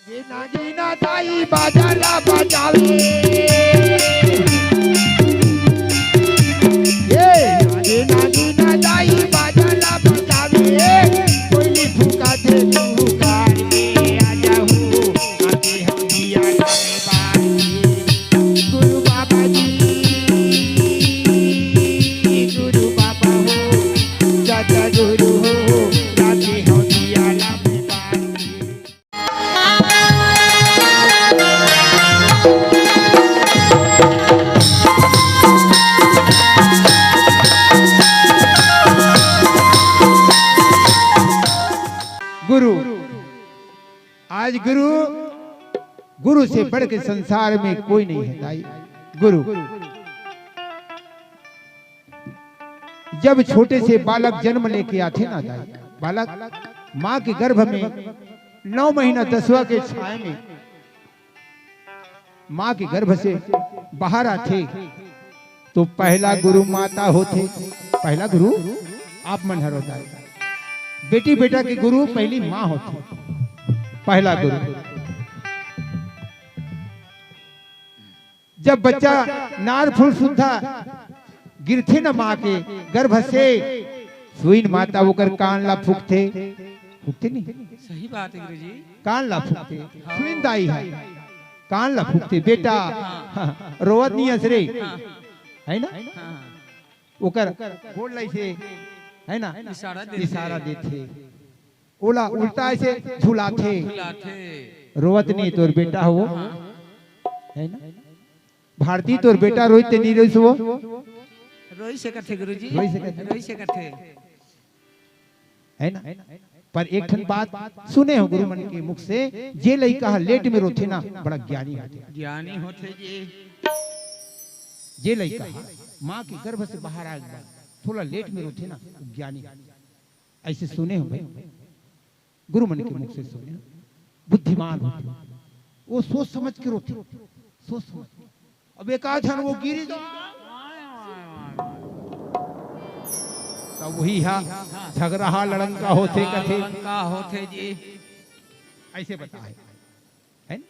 नागिना ताई बाजाला बजावे ये नागिना ताई बाजाला बजावे कोयली फूका दे पुकार में आ जाऊं आके हम दिया गाने बारी गुरु बाबा हो दादा गुरु हो आके हम दिया गाने गुरु। आज गुरु गुरु से बढ़ के संसार में कोई नहीं है दाई। गुरु जब छोटे से बालक जन्म लेके आते ना दाई, बालक माँ के गर्भ में 9 महीना 10वां के छाए में माँ के गर्भ से बाहर आते तो पहला गुरु माता होते। पहला गुरु आप मनहर होता है। बेटी बेटा के गुरु पहली माँ होती। पहला गुरु जब बच्चा नार फूल सुधा गिरथे न माँ के गर्भ से सुईन माता होकर कान ला फूकते नहीं। सही बात है गुरुजी। कान ला फूकते सुईन दाई है कान ला फूकते बेटा रोवत नहीं असरे है ना ओकर बोल लाई से है ना इशारा देते ओला उल्टा ऐसे झुलाते रोवत नहीं तोर बेटा हो है ना भारती तोर बेटा रोहित नहीं रोइस वो रोई से करते गुरुजी रोई से करते है ना। पर एक ठन बात सुने हो गुरु मन के मुख से जे लइका लेट में रोथे ना बड़ा ज्ञानी होते जे लइका माँ के गर्भ से बाहर आ गया थोड़ा लेट में रोथे ना ज्ञानी ऐसे सुने हो भाई गुरु मन के मुख से सुने बुद्धिमान होते वो सोच समझ के रोते सोच समझ। अब एक आध वो गिरी तो वही हा झगड़ा लड़ंका होते होते जी ऐसे बताए है न?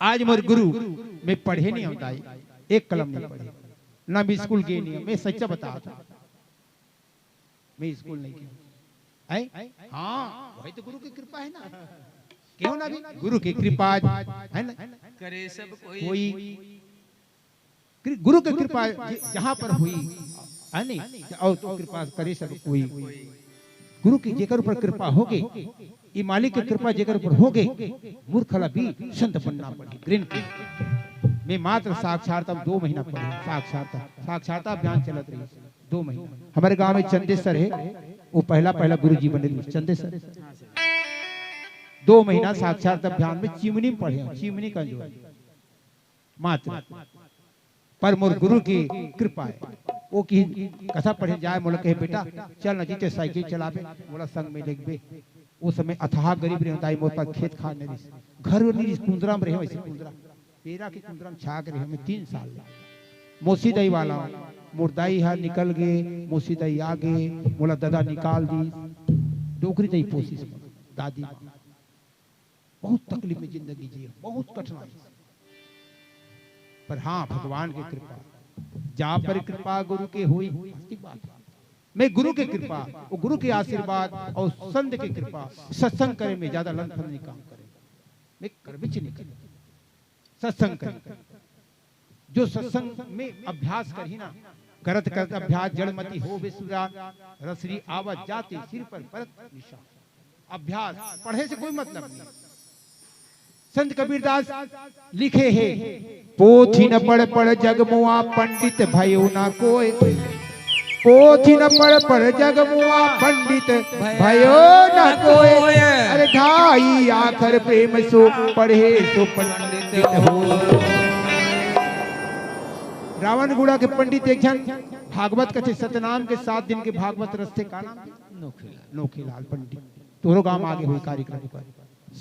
आज मोर गुरु में पढ़े नहीं होता एक कलम नहीं पढ़े ना भी स्कूल गए नहीं। मैं सच्चा बता था मैं स्कूल नहीं गया। हाँ वही तो गुरु की कृपा है ना क्यों ना भी गुरु की कृपा है ना करे सब कोई गुरु की कृपा जहाँ पर हुई है नहीं और तो कृपा करे सब कोई। गुरु की जेकर ऊपर कृपा होगे ये मालिक की कृपा जेकर ऊपर होगे मूर्खला भी संत बनना पड़े ग्रीन की। मैं मात्र साक्षरता 2 महीना पढ़े साक्षरता अभियान चलत रही 2 महीना। हमारे गांव में चंदेसर है वो पहला गुरु जी बने चंदेसर 2 महीना साक्षरता अभियान में चिमनी में पढ़े चिमनी का जो मात्र पर मोर गुरु की कृपा है वो की कथा पढ़े जाए मोला कहे बेटा चल न जीते साइकिल चलाबे मोला संग में लेगबे। उस समय अथाह गरीब रहता है मोर पर खेत खान नहीं घर नहीं कुंदरा में रहे वैसे कुंदरा पेरा के कुंदरा में छाक रहे में 3 साल मोसी दई वाला मुर्दाई है निकल गए मोसी दई आ गए मोला दादा निकाल दी डोकरी दई पोसी दादी बहुत तकलीफ में जिंदगी जी बहुत कठिनाई पर हाँ भगवान की कृपा जहाँ पर कृपा गुरु के हुई बात। मैं गुरु की कृपा वो गुरु के आशीर्वाद और संत की कृपा सत्संग करे में ज्यादा लंथन नहीं काम करे मैं करबिच नहीं करे सत्संग करे जो सत्संग में अभ्यास करी ना करत करत अभ्यास जड़मती हो बेसुरा रसरी आवाज जाते सिर पर परत निशान। अभ्यास पढ़े से कोई मतलब नहीं। संत कबीरदास लिखे है पोथी न पढ़ जग मुआ पंडित भयो ना कोय पोथी न पढ़ जग मुआ पंडित भयो ना कोय अरे ढाई आखर प्रेम सो पढ़े सो पंडित हो। रावण गुड़ा के पंडित एक जन भागवत कथे सतनाम के 7 दिन के भागवत रस्ते का नाम नोखीलाल पंडित तोरो गांव आगे हुई कार्यक्रम पर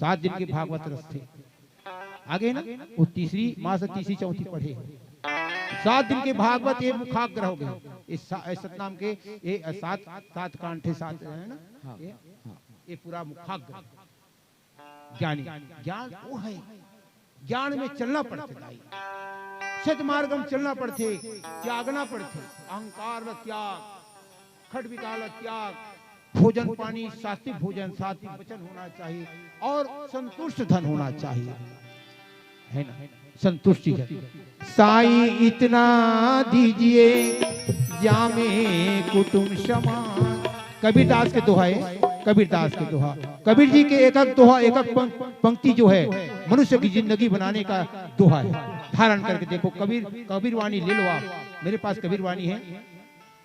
7 दिन के भागवत रस्ते आगे ना वो तीसरी माँ से तीसरी चौथी पढ़े 7 दिन के भागवत ये मुखाग्र हो गए इस सतनाम के ये 7 कांठे 7 है ना ये पूरा मुखाग्र ज्ञानी। ज्ञान वो है, ज्ञान में चलना पड़ते दाई, सदमार्ग में चलना पड़ते, त्यागना पड़ते, अहंकार व त्याग, खट विकार त्याग, भोजन पानी सात्विक भोजन सात्विक वचन होना चाहिए और संतुष्ट धन होना चाहिए, है ना, संतुष्टि है। साईं इतना दीजिए जामे कुटुंब समान, कबीर दास के दोहा है, कबीर दास के दोहा, कबीर जी के एक एक दोहा, एक एक पंक्ति जो है मनुष्य की जिंदगी बनाने का दोहा है। धारण करके देखो, कबीर वाणी ले लो आप, मेरे पास कबीर वाणी है,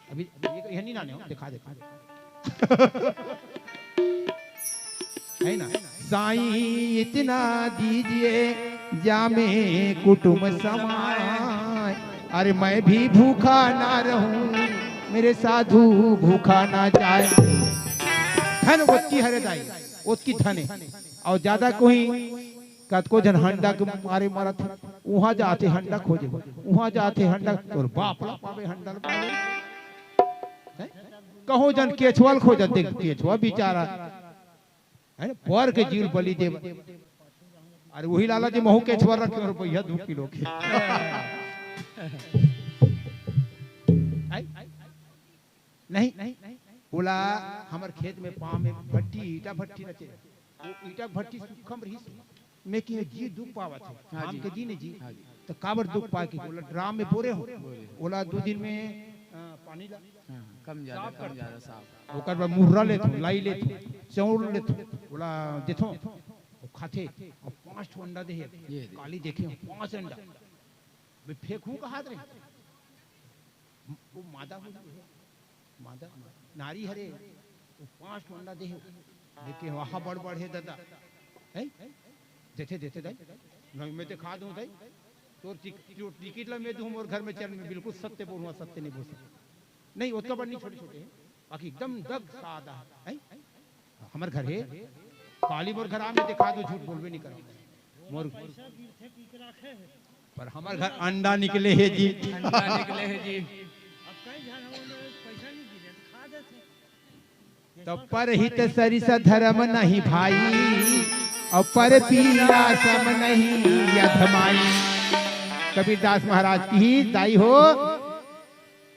अभी ये नहीं लाने हो, दिखा है ना। साईं इतना दीजिए जामे कुटुंब समाय, अरे मैं भी भूखा ना रहूं, मेरे साधु भूखा ना जाए। धन ओतकी हरे दाई, ओतकी धन है, और ज्यादा कोई कत को जन हंडा के मारे मारा था, वहां जाते हंडा खोजे, वहां जाते हंडा, और बाप ला पावे हंडा पावे, कहो जन केछुआल खोजत, देख केछुआ बेचारा है पर के जीव बलि दे, अरे वही लाला जी महू केछुआ रखे और भैया 2 किलो के नहीं बोला हमार खेत में पाँव में भट्टी ईटा भट्टी रचे, वो ईटा भट्टी सुखम रही में कि जी दुख पावत है आम के दिन जी, तो काबर दुख पाए कि बोला ड्राम में बोरे हो, बोला 2 दिन में पानी ला कम ज्यादा साफ, ओकर बाद मुर्रा ले थो, लाई ले थो, चौड़ ले थो, बोला देथो वो खाते और 5 ठो अंडा दे, काली देखे 5 अंडा मैं फेंकूं कहां रे, वो मादा हो, मादा नारी हरे, वो 5 ठो अंडा दे, देखे वहां बड़ बड़ है दादा, है देते देते दाई नहीं मैं दिखा दूं दाई, तो टिकट ला मैं दूं और घर में चल, मैं बिल्कुल सत्य बोलूंगा, सत्य नहीं बोल सकता, नहीं उसका बड़ नहीं, छोटे छोटे हैं बाकी एकदम दग सादा है। हमारे घर है काली मोर घर में दिखा दो, झूठ बोलबे नहीं करो मोर, पर हमारे घर अंडा निकले है जी, अंडा निकले है जी, तो पर हित सरिस धर्म नहीं भाई, और पर पीला सम नहीं यधमाई। कबीर दास महाराज की दाई हो,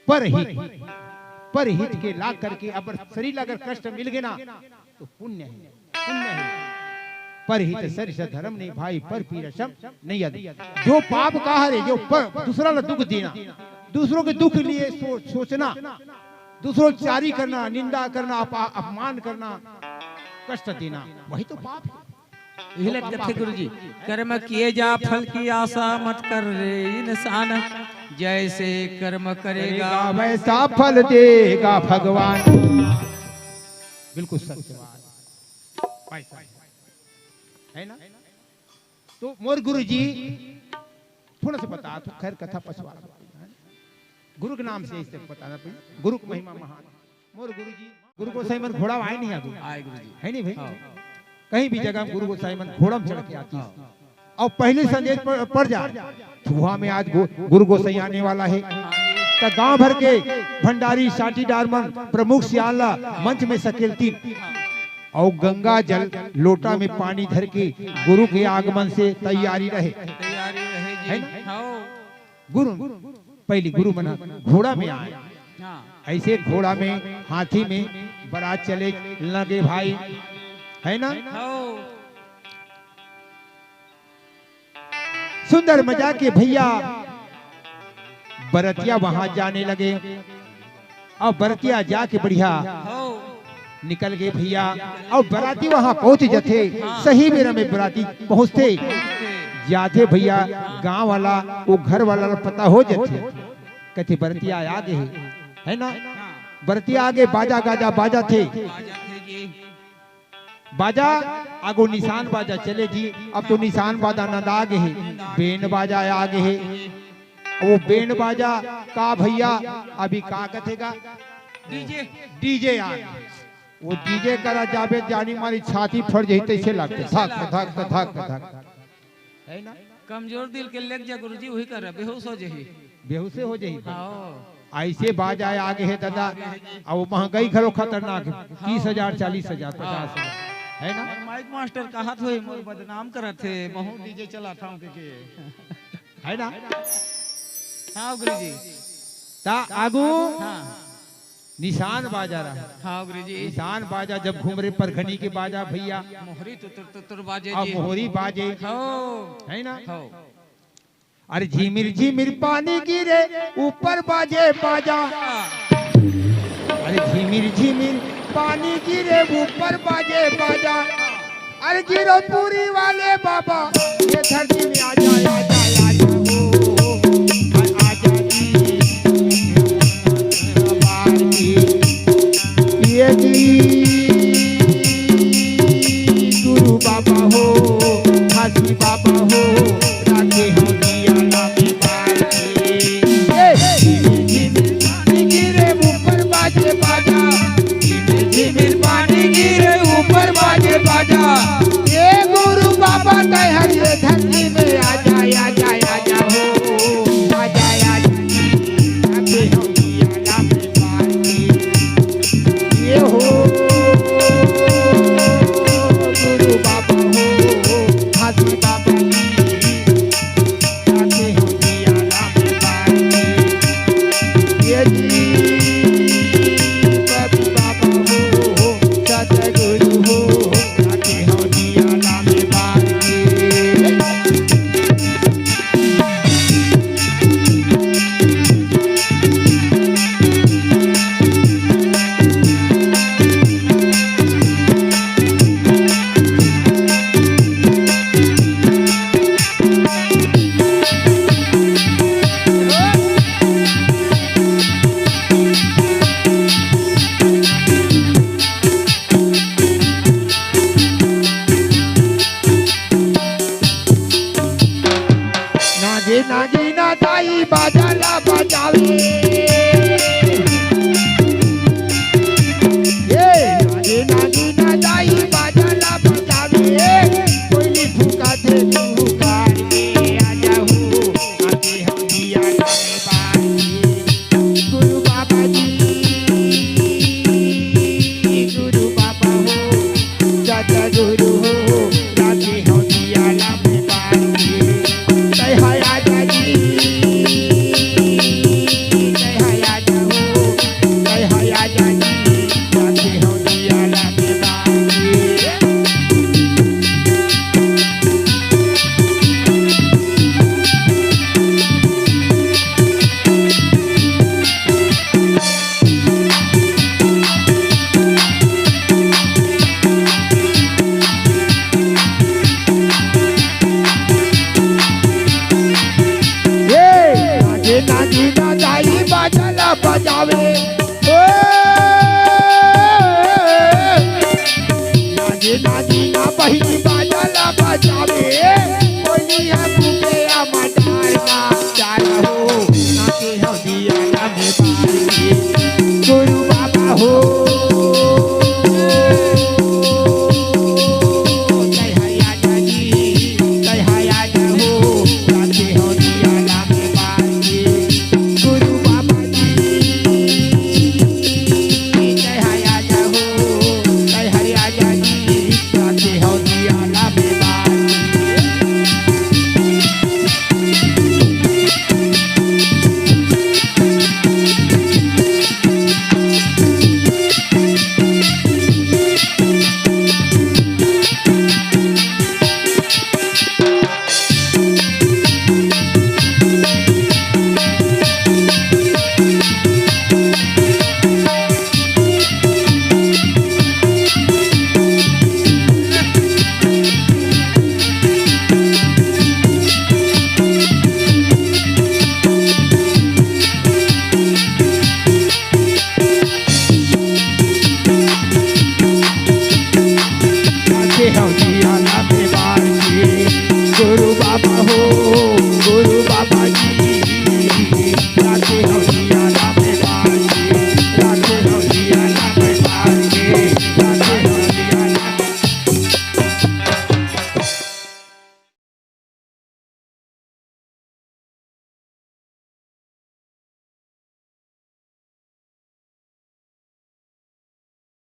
पर हित के लाग करके अगर शरीर अगर कष्ट मिल गए ना तो पुण्य है, पुण्य है। पर हित सरिस धर्म नहीं भाई, पर पीला सम नहीं यद, जो पाप का है, जो दूसरा को दुख देना, दूसरों के दुख लिए सोचना, दूसरों की चारी करना, निंदा करना, अपमान करना, कष्ट देना, वही तो पाप है। यही लगते थे गुरु जी, कर्म किए जा फल की आशा मत कर रे इंसान, जैसे कर्म करेगा वैसा फल देगा भगवान। बिल्कुल सत्य बात है ना। तो मोर गुरु जी थोड़ा सा बता, तो खैर कथा पछवा गुरु के नाम से इसे बताना पड़ी, गुरु की महिमा महान। मोर गुरु जी, गुरु को साइमन घोड़ा आए नहीं आए गुरु जी, है नहीं भाई, कहीं भी जगह गुरु को साइमन घोड़ा में चढ़ के आती है, और पहले संदेश पड़ जा तो वहां में आज गुरु गोसाई आने वाला है, तो गांव भर के भंडारी साटीदार मन प्रमुख सियाला मंच में सकेलती, और गंगा जल लोटा में पानी धर के गुरु के आगमन से तैयारी रहे जी। गुरु पहली गुरु बना घोड़ा में आए, ऐसे घोड़ा में हाथी में बारात चले लगे भाई, है ना। सुंदर मजा के भैया बरतिया वहां जाने लगे, और बरतिया जाके बढ़िया निकल गए भैया, और बराती वहां पहुंच जाते, सही मेरा में बराती पहुंचते जाते भैया, गांव वाला वो घर वाला पता हो जाते, कहते बरतिया आगे है ना, बरतिया आगे बाजा गाजा बाजा थे, बाजा आगो निशान बाजा चले जी, अब तो निशान बाजा नंद आगे है, बेन बाजा आगे है, वो बेन बाजा का भैया अभी का कथेगा डीजे आगे, वो डीजे करा जाबे जानी मारी छाती फट जाई तैसे लगते धक धक धक धक, है ना। कमजोर दिल के लग जा गुरुजी, वही कर बेहोश हो जाही, बेहोश हो जाही, ऐसे बाजा आगे है दादा, और महंगाई खरो खतरनाक है, 30,000 40,000 50,000, है ना। माइक मास्टर कहा थे मोर बदनाम करत थे बहु डीजे चला था के है ना। हाँ गुरुजी। ता आगू हाँ निशान बाजा रहा। हाँ गुरुजी। निशान बाजा जब घूम रहे परखनी के बाजा भैया, मोहरी तुतर बाजे अब जी। मोहरी बाजे हो है ना। हो अरे झिमिर झिमिर पानी गिरे ऊपर बाजे बाजा, अरे झिमिर झिमिर पानी गिरे ऊपर बाजे बाजा, अरे गिरो पूरी वाले बाबा ये धरती में आजा आजा आजा हो आजा जी बार की ये जी गुरु बाबा हो हाथी बाबा हो राधे हो दिया लामी बार की गिरे ऊपर बाजे बाजा, झिमिर पानी गिरे ऊपर बाजे बाजा,